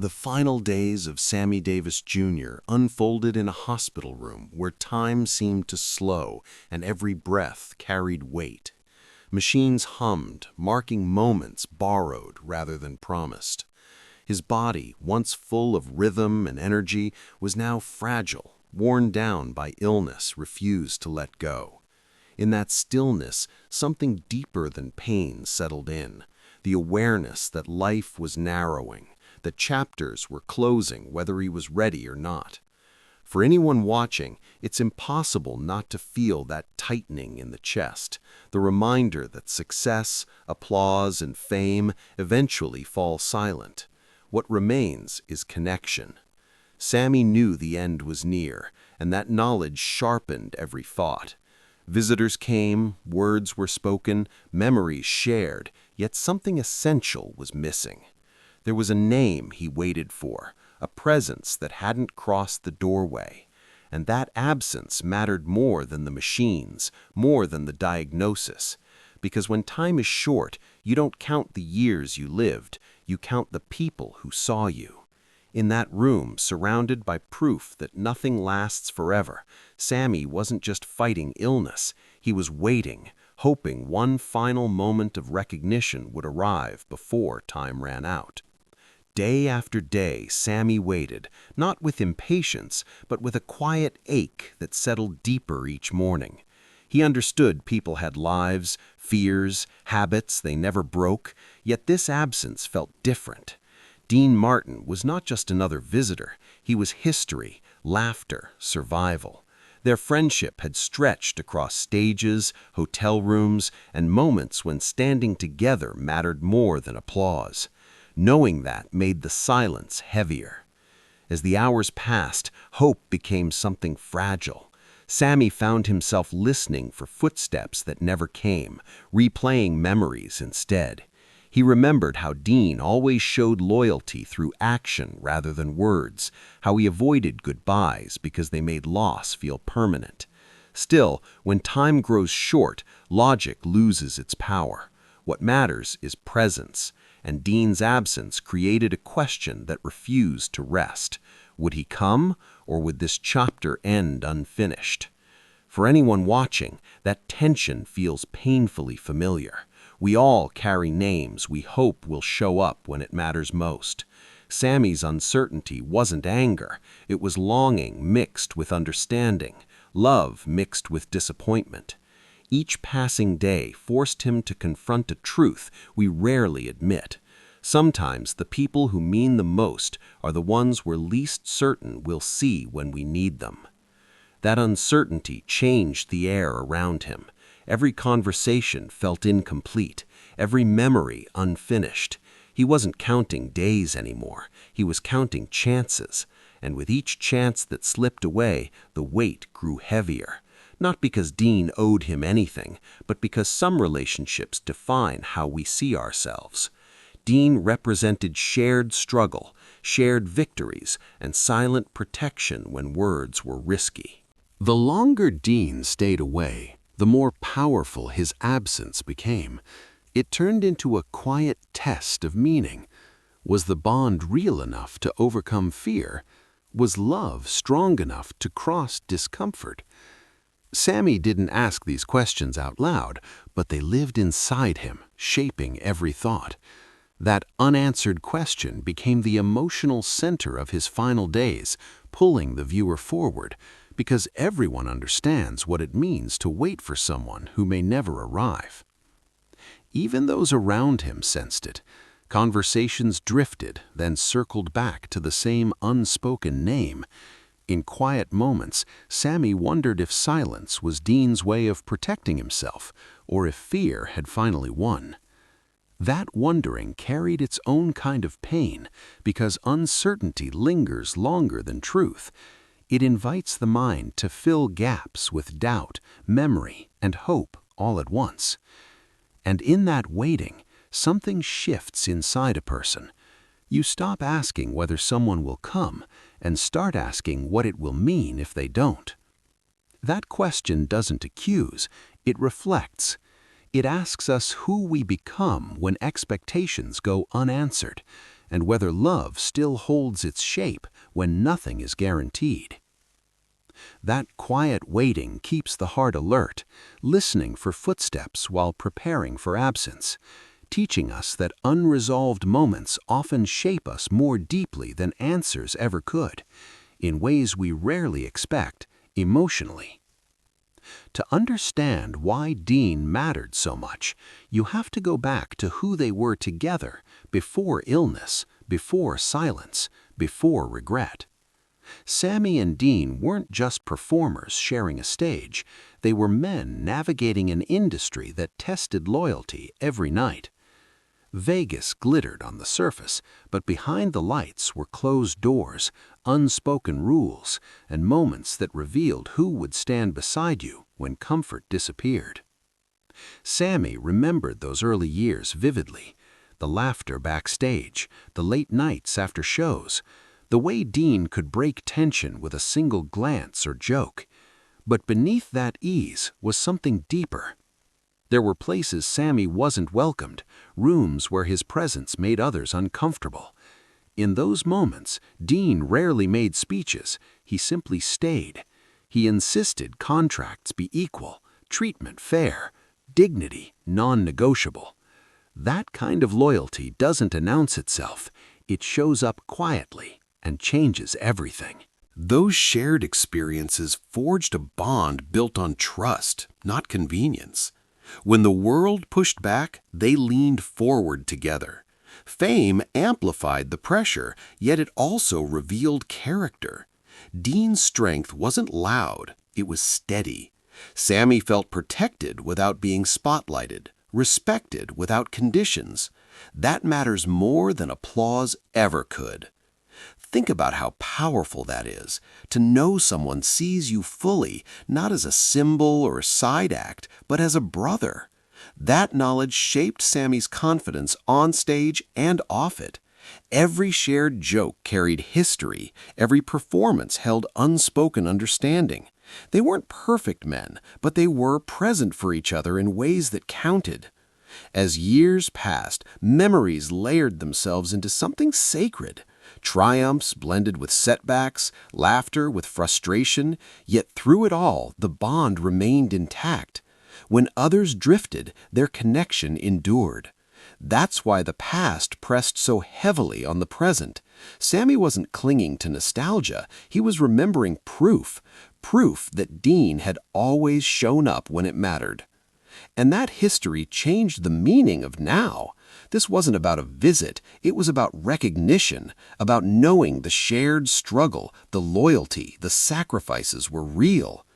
The final days of Sammy Davis Jr. unfolded in a hospital room where time seemed to slow and every breath carried weight. Machines hummed, marking moments borrowed rather than promised. His body, once full of rhythm and energy, was now fragile, worn down by illness, refused to let go. In that stillness, something deeper than pain settled in, the awareness that life was narrowing, that chapters were closing whether he was ready or not. For anyone watching, it's impossible not to feel that tightening in the chest, the reminder that success, applause, and fame eventually fall silent. What remains is connection. Sammy knew the end was near, and that knowledge sharpened every thought. Visitors came, words were spoken, memories shared, yet something essential was missing. There was a name he waited for, a presence that hadn't crossed the doorway. And that absence mattered more than the machines, more than the diagnosis. Because when time is short, you don't count the years you lived, you count the people who saw you. In that room, surrounded by proof that nothing lasts forever, Sammy wasn't just fighting illness, he was waiting, hoping one final moment of recognition would arrive before time ran out. Day after day, Sammy waited, not with impatience, but with a quiet ache that settled deeper each morning. He understood people had lives, fears, habits they never broke, yet this absence felt different. Dean Martin was not just another visitor, he was history, laughter, survival. Their friendship had stretched across stages, hotel rooms, and moments when standing together mattered more than applause. Knowing that made the silence heavier. As the hours passed, hope became something fragile. Sammy found himself listening for footsteps that never came, replaying memories instead. He remembered how Dean always showed loyalty through action rather than words, how he avoided goodbyes because they made loss feel permanent. Still, when time grows short, logic loses its power. What matters is presence, and Dean's absence created a question that refused to rest. Would he come, or would this chapter end unfinished? For anyone watching, that tension feels painfully familiar. We all carry names we hope will show up when it matters most. Sammy's uncertainty wasn't anger, it was longing mixed with understanding, love mixed with disappointment. Each passing day forced him to confront a truth we rarely admit. Sometimes the people who mean the most are the ones we're least certain we'll see when we need them. That uncertainty changed the air around him. Every conversation felt incomplete, every memory unfinished. He wasn't counting days anymore, he was counting chances. And with each chance that slipped away, the weight grew heavier. Not because Dean owed him anything, but because some relationships define how we see ourselves. Dean represented shared struggle, shared victories, and silent protection when words were risky. The longer Dean stayed away, the more powerful his absence became. It turned into a quiet test of meaning. Was the bond real enough to overcome fear? Was love strong enough to cross discomfort? Sammy didn't ask these questions out loud, but they lived inside him, shaping every thought. That unanswered question became the emotional center of his final days, pulling the viewer forward, because everyone understands what it means to wait for someone who may never arrive. Even those around him sensed it. Conversations drifted, then circled back to the same unspoken name. In quiet moments, Sammy wondered if silence was Dean's way of protecting himself, or if fear had finally won. That wondering carried its own kind of pain, because uncertainty lingers longer than truth. It invites the mind to fill gaps with doubt, memory, and hope all at once. And in that waiting, something shifts inside a person. You stop asking whether someone will come and start asking what it will mean if they don't. That question doesn't accuse, it reflects. It asks us who we become when expectations go unanswered, and whether love still holds its shape when nothing is guaranteed. That quiet waiting keeps the heart alert, listening for footsteps while preparing for absence, teaching us that unresolved moments often shape us more deeply than answers ever could, in ways we rarely expect, emotionally. To understand why Dean mattered so much, you have to go back to who they were together before illness, before silence, before regret. Sammy and Dean weren't just performers sharing a stage. They were men navigating an industry that tested loyalty every night. Vegas glittered on the surface, but behind the lights were closed doors, unspoken rules, and moments that revealed who would stand beside you when comfort disappeared. Sammy remembered those early years vividly, the laughter backstage, the late nights after shows, the way Dean could break tension with a single glance or joke. But beneath that ease was something deeper. There were places Sammy wasn't welcomed, rooms where his presence made others uncomfortable. In those moments, Dean rarely made speeches, he simply stayed. He insisted contracts be equal, treatment fair, dignity non-negotiable. That kind of loyalty doesn't announce itself, it shows up quietly and changes everything. Those shared experiences forged a bond built on trust, not convenience. When the world pushed back, they leaned forward together. Fame amplified the pressure, yet it also revealed character. Dean's strength wasn't loud, it was steady. Sammy felt protected without being spotlighted, respected without conditions. That matters more than applause ever could. Think about how powerful that is, to know someone sees you fully, not as a symbol or a side act, but as a brother. That knowledge shaped Sammy's confidence on stage and off it. Every shared joke carried history, every performance held unspoken understanding. They weren't perfect men, but they were present for each other in ways that counted. As years passed, memories layered themselves into something sacred. Triumphs blended with setbacks, laughter with frustration, yet through it all, the bond remained intact. When others drifted, their connection endured. That's why the past pressed so heavily on the present. Sammy wasn't clinging to nostalgia, he was remembering proof that Dean had always shown up when it mattered. And that history changed the meaning of now. This wasn't about a visit, it was about recognition, about knowing the shared struggle, the loyalty, the sacrifices were real.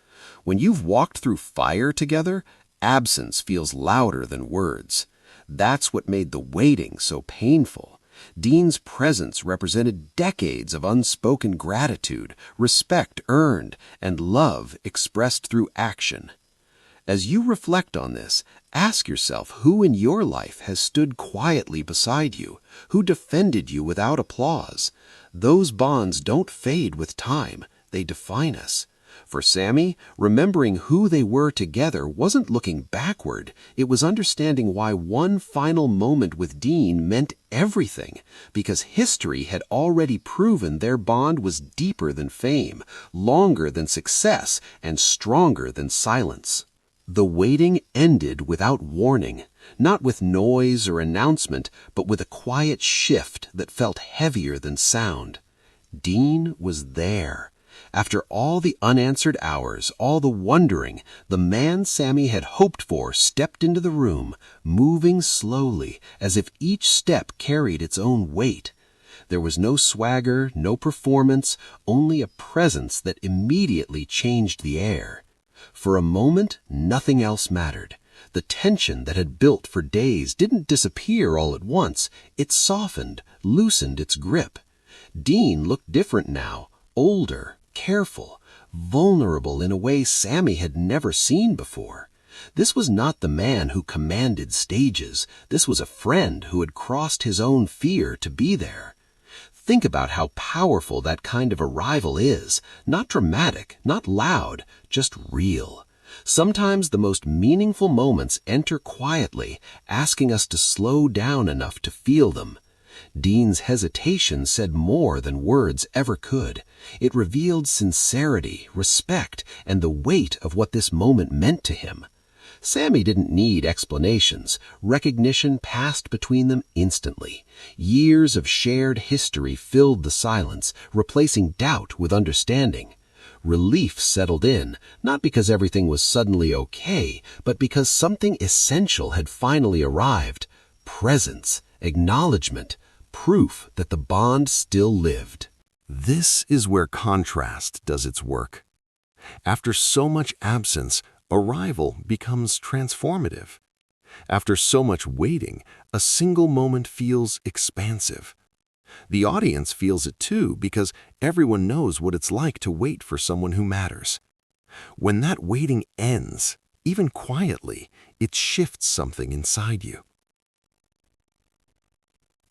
When you've walked through fire together, absence feels louder than words. That's what made the waiting so painful. Dean's presence represented decades of unspoken gratitude, respect earned, and love expressed through action. As you reflect on this, ask yourself who in your life has stood quietly beside you, who defended you without applause. Those bonds don't fade with time, they define us. For Sammy, remembering who they were together wasn't looking backward, it was understanding why one final moment with Dean meant everything, because history had already proven their bond was deeper than fame, longer than success, and stronger than silence. The waiting ended without warning, not with noise or announcement, but with a quiet shift that felt heavier than sound. Dean was there. After all the unanswered hours, all the wondering, the man Sammy had hoped for stepped into the room, moving slowly, as if each step carried its own weight. There was no swagger, no performance, only a presence that immediately changed the air. For a moment, nothing else mattered. The tension that had built for days didn't disappear all at once. It softened, loosened its grip. Dean looked different now, older, careful, vulnerable in a way Sammy had never seen before. This was not the man who commanded stages. This was a friend who had crossed his own fear to be there. Think about how powerful that kind of arrival is. Not dramatic, not loud, just real. Sometimes the most meaningful moments enter quietly, asking us to slow down enough to feel them. Dean's hesitation said more than words ever could. It revealed sincerity, respect, and the weight of what this moment meant to him. Sammy didn't need explanations. Recognition passed between them instantly. Years of shared history filled the silence, replacing doubt with understanding. Relief settled in, not because everything was suddenly okay, but because something essential had finally arrived. Presence, acknowledgement, proof that the bond still lived. This is where contrast does its work. After so much absence, arrival becomes transformative. After so much waiting, a single moment feels expansive. The audience feels it too because everyone knows what it's like to wait for someone who matters. When that waiting ends, even quietly, it shifts something inside you.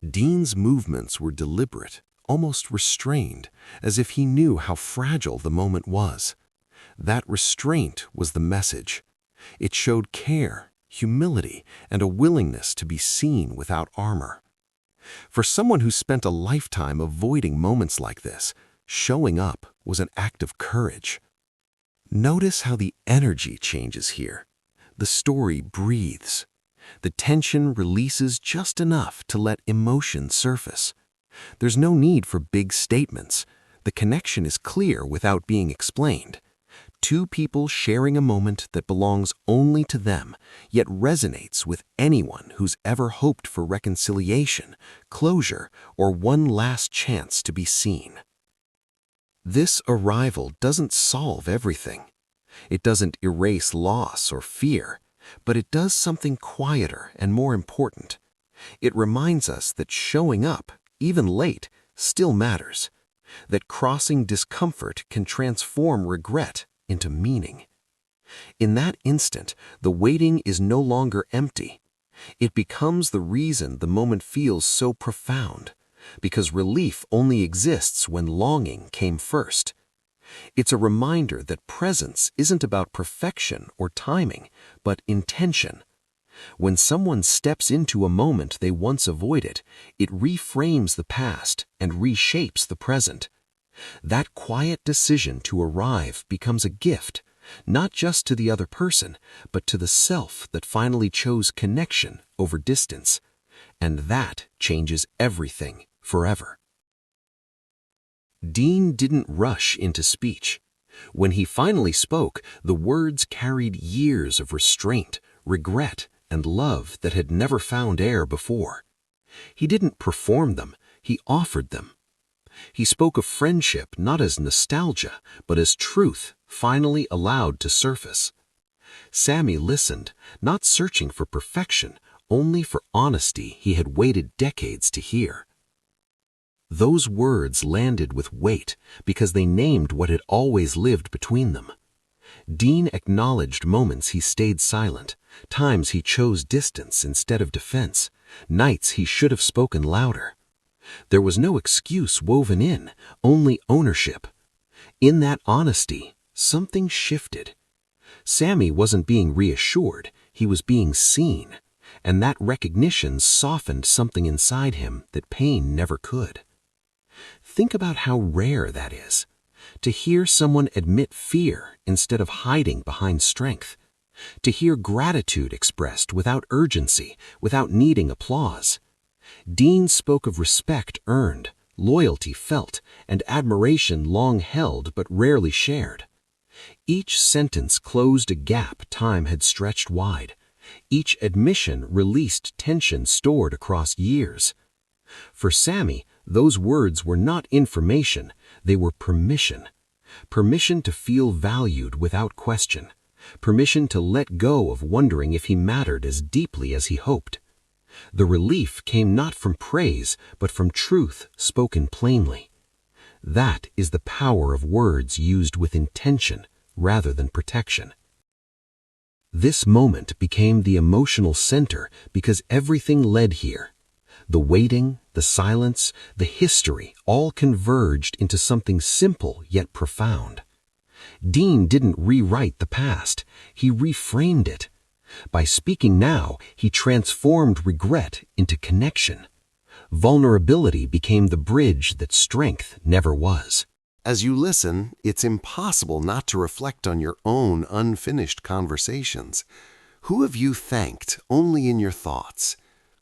Dean's movements were deliberate, almost restrained, as if he knew how fragile the moment was. That restraint was the message. It showed care, humility, and a willingness to be seen without armor. For someone who spent a lifetime avoiding moments like this, showing up was an act of courage. Notice how the energy changes here. The story breathes. The tension releases just enough to let emotion surface. There's no need for big statements. The connection is clear without being explained. Two people sharing a moment that belongs only to them, yet resonates with anyone who's ever hoped for reconciliation, closure, or one last chance to be seen. This arrival doesn't solve everything. It doesn't erase loss or fear, but it does something quieter and more important. It reminds us that showing up, even late, still matters. That crossing discomfort can transform regret into meaning. In that instant, the waiting is no longer empty. It becomes the reason the moment feels so profound, because relief only exists when longing came first. It's a reminder that presence isn't about perfection or timing, but intention. When someone steps into a moment they once avoided, it reframes the past and reshapes the present. That quiet decision to arrive becomes a gift, not just to the other person, but to the self that finally chose connection over distance. And that changes everything forever. Dean didn't rush into speech. When he finally spoke, the words carried years of restraint, regret, and love that had never found air before. He didn't perform them, he offered them. He spoke of friendship not as nostalgia, but as truth finally allowed to surface. Sammy listened, not searching for perfection, only for honesty he had waited decades to hear. Those words landed with weight because they named what had always lived between them. Dean acknowledged moments he stayed silent, times he chose distance instead of defense, nights he should have spoken louder. There was no excuse woven in, only ownership. In that honesty, something shifted. Sammy wasn't being reassured, he was being seen, and that recognition softened something inside him that pain never could. Think about how rare that is. To hear someone admit fear instead of hiding behind strength. To hear gratitude expressed without urgency, without needing applause. Dean spoke of respect earned, loyalty felt, and admiration long held but rarely shared. Each sentence closed a gap time had stretched wide. Each admission released tension stored across years. For Sammy, those words were not information, they were permission. Permission to feel valued without question. Permission to let go of wondering if he mattered as deeply as he hoped. The relief came not from praise, but from truth spoken plainly. That is the power of words used with intention rather than protection. This moment became the emotional center because everything led here. The waiting, the silence, the history all converged into something simple yet profound. Dean didn't rewrite the past, he reframed it. By speaking now, he transformed regret into connection. Vulnerability became the bridge that strength never was. As you listen, it's impossible not to reflect on your own unfinished conversations. Who have you thanked only in your thoughts?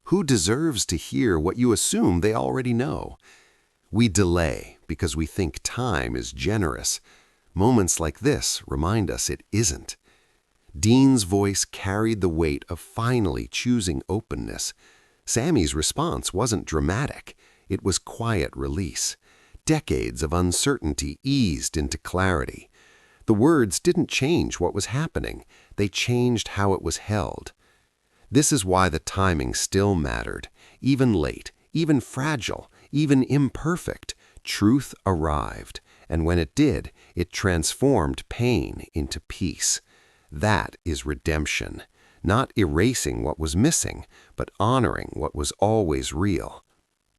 Who deserves to hear what you assume they already know? We delay because we think time is generous. Moments like this remind us it isn't. Dean's voice carried the weight of finally choosing openness. Sammy's response wasn't dramatic. It was quiet release. Decades of uncertainty eased into clarity. The words didn't change what was happening. They changed how it was held. This is why the timing still mattered. Even late, even fragile, even imperfect, truth arrived. And when it did, it transformed pain into peace. That is redemption. Not erasing what was missing, but honoring what was always real.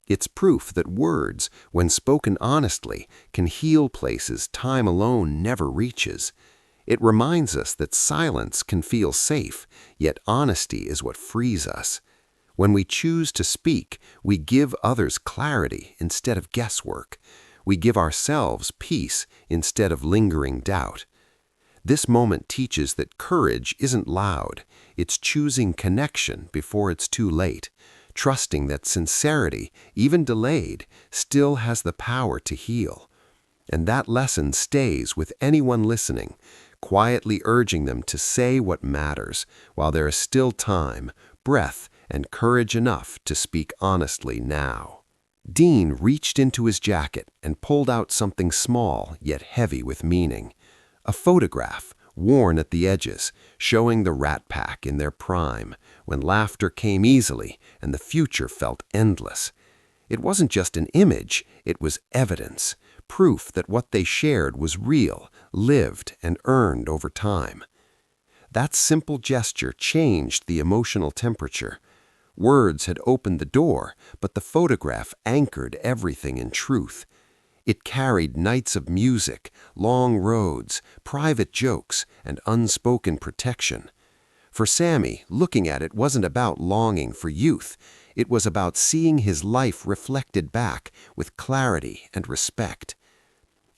It's proof that words, when spoken honestly, can heal places time alone never reaches. It reminds us that silence can feel safe, yet honesty is what frees us. When we choose to speak, we give others clarity instead of guesswork. We give ourselves peace instead of lingering doubt. This moment teaches that courage isn't loud. It's choosing connection before it's too late, trusting that sincerity, even delayed, still has the power to heal. And that lesson stays with anyone listening, quietly urging them to say what matters while there is still time, breath, and courage enough to speak honestly now. Dean reached into his jacket and pulled out something small yet heavy with meaning. A photograph, worn at the edges, showing the Rat Pack in their prime, when laughter came easily and the future felt endless. It wasn't just an image, it was evidence, proof that what they shared was real, lived, and earned over time. That simple gesture changed the emotional temperature. Words had opened the door, but the photograph anchored everything in truth. It carried nights of music, long roads, private jokes, and unspoken protection. For Sammy, looking at it wasn't about longing for youth. It was about seeing his life reflected back with clarity and respect.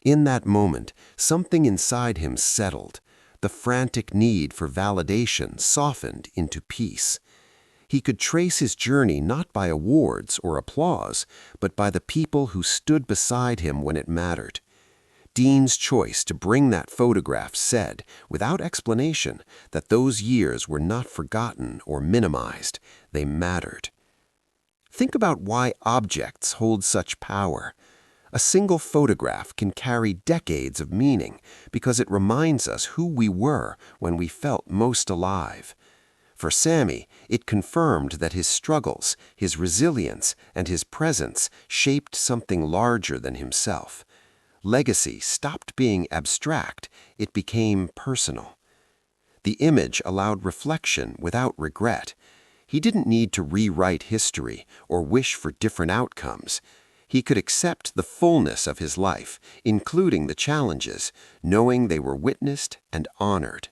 In that moment, something inside him settled. The frantic need for validation softened into peace. He could trace his journey not by awards or applause, but by the people who stood beside him when it mattered. Dean's choice to bring that photograph said, without explanation, that those years were not forgotten or minimized. They mattered. Think about why objects hold such power. A single photograph can carry decades of meaning because it reminds us who we were when we felt most alive. For Sammy, it confirmed that his struggles, his resilience, and his presence shaped something larger than himself. Legacy stopped being abstract, it became personal. The image allowed reflection without regret. He didn't need to rewrite history or wish for different outcomes. He could accept the fullness of his life, including the challenges, knowing they were witnessed and honored.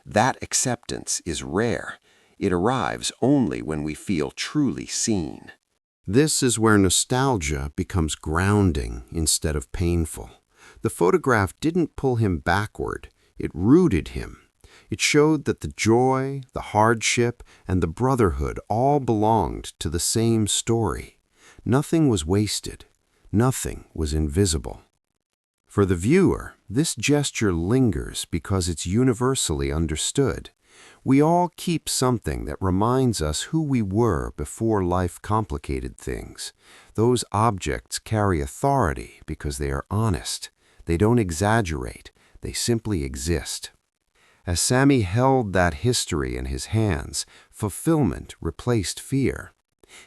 That acceptance is rare. It arrives only when we feel truly seen. This is where nostalgia becomes grounding instead of painful. The photograph didn't pull him backward, it rooted him. It showed that the joy, the hardship, and the brotherhood all belonged to the same story. Nothing was wasted, nothing was invisible. For the viewer, this gesture lingers because it's universally understood. We all keep something that reminds us who we were before life complicated things. Those objects carry authority because they are honest. They don't exaggerate, they simply exist. As Sammy held that history in his hands, fulfillment replaced fear.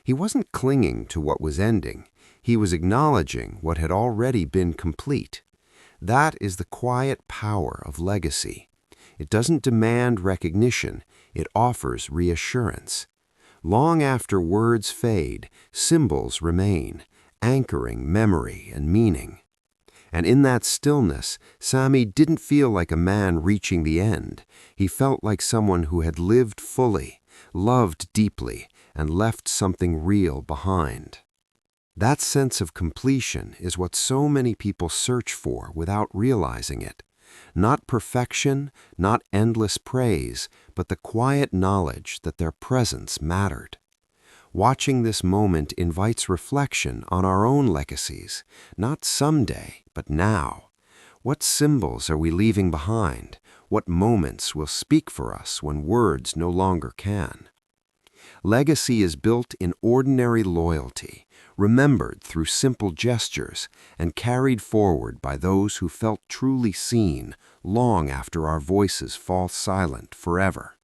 He wasn't clinging to what was ending. He was acknowledging what had already been complete. That is the quiet power of legacy. It doesn't demand recognition, it offers reassurance. Long after words fade, symbols remain, anchoring memory and meaning. And in that stillness, Sammy didn't feel like a man reaching the end. He felt like someone who had lived fully, loved deeply, and left something real behind. That sense of completion is what so many people search for without realizing it. Not perfection, not endless praise, but the quiet knowledge that their presence mattered. Watching this moment invites reflection on our own legacies, not someday, but now. What symbols are we leaving behind? What moments will speak for us when words no longer can? Legacy is built in ordinary loyalty, remembered through simple gestures, and carried forward by those who felt truly seen long after our voices fall silent forever.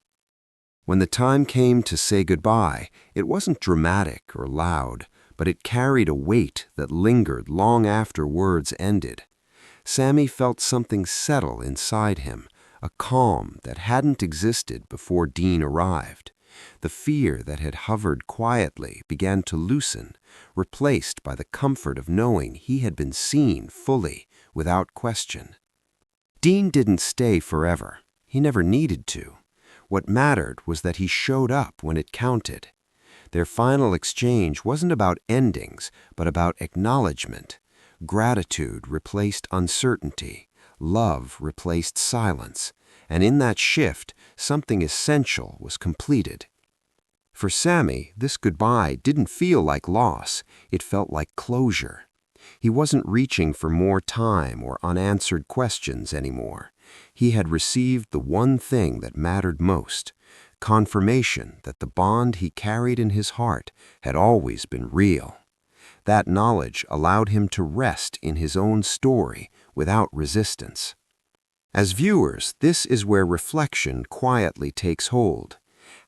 When the time came to say goodbye, it wasn't dramatic or loud, but it carried a weight that lingered long after words ended. Sammy felt something settle inside him, a calm that hadn't existed before Dean arrived. The fear that had hovered quietly began to loosen, replaced by the comfort of knowing he had been seen fully, without question. Dean didn't stay forever. He never needed to. What mattered was that he showed up when it counted. Their final exchange wasn't about endings, but about acknowledgement. Gratitude replaced uncertainty. Love replaced silence. And in that shift, something essential was completed. For Sammy, this goodbye didn't feel like loss. It felt like closure. He wasn't reaching for more time or unanswered questions anymore. He had received the one thing that mattered most, confirmation that the bond he carried in his heart had always been real. That knowledge allowed him to rest in his own story without resistance. As viewers, this is where reflection quietly takes hold.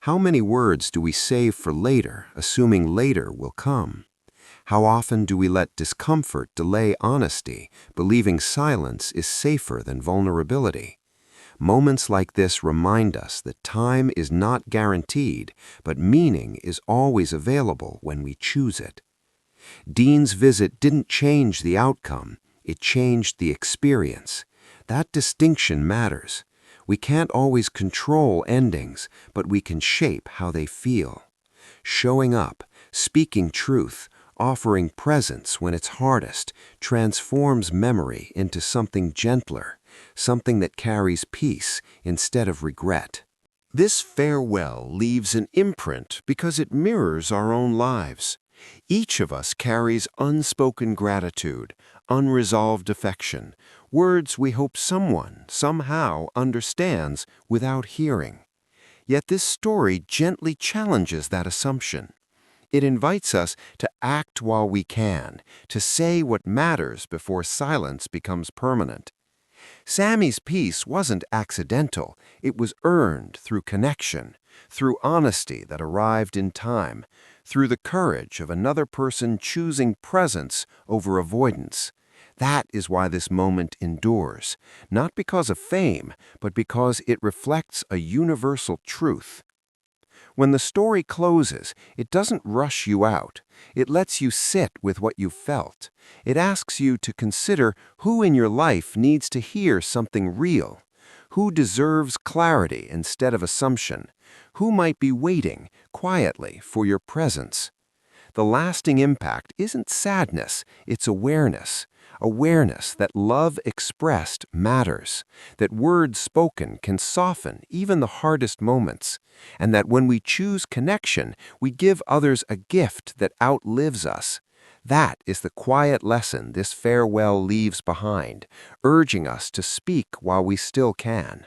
How many words do we save for later, assuming later will come? How often do we let discomfort delay honesty, believing silence is safer than vulnerability? Moments like this remind us that time is not guaranteed, but meaning is always available when we choose it. Dean's visit didn't change the outcome, it changed the experience. That distinction matters. We can't always control endings, but we can shape how they feel. Showing up, speaking truth, offering presence when it's hardest, transforms memory into something gentler, something that carries peace instead of regret. This farewell leaves an imprint because it mirrors our own lives. Each of us carries unspoken gratitude, unresolved affection, words we hope someone, somehow, understands without hearing. Yet this story gently challenges that assumption. It invites us to act while we can, to say what matters before silence becomes permanent. Sammy's peace wasn't accidental. It was earned through connection, through honesty that arrived in time, through the courage of another person choosing presence over avoidance. That is why this moment endures, not because of fame, but because it reflects a universal truth. When the story closes, it doesn't rush you out. It lets you sit with what you felt. It asks you to consider who in your life needs to hear something real, who deserves clarity instead of assumption, who might be waiting quietly for your presence. The lasting impact isn't sadness, it's awareness. Awareness that love expressed matters, that words spoken can soften even the hardest moments, and that when we choose connection, we give others a gift that outlives us. That is the quiet lesson this farewell leaves behind, urging us to speak while we still can.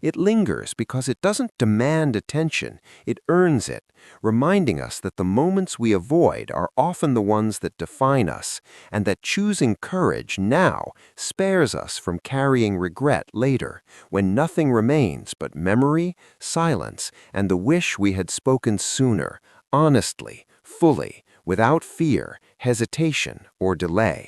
It lingers because it doesn't demand attention, it earns it, reminding us that the moments we avoid are often the ones that define us, and that choosing courage now spares us from carrying regret later, when nothing remains but memory, silence, and the wish we had spoken sooner, honestly, fully, without fear, hesitation, or delay.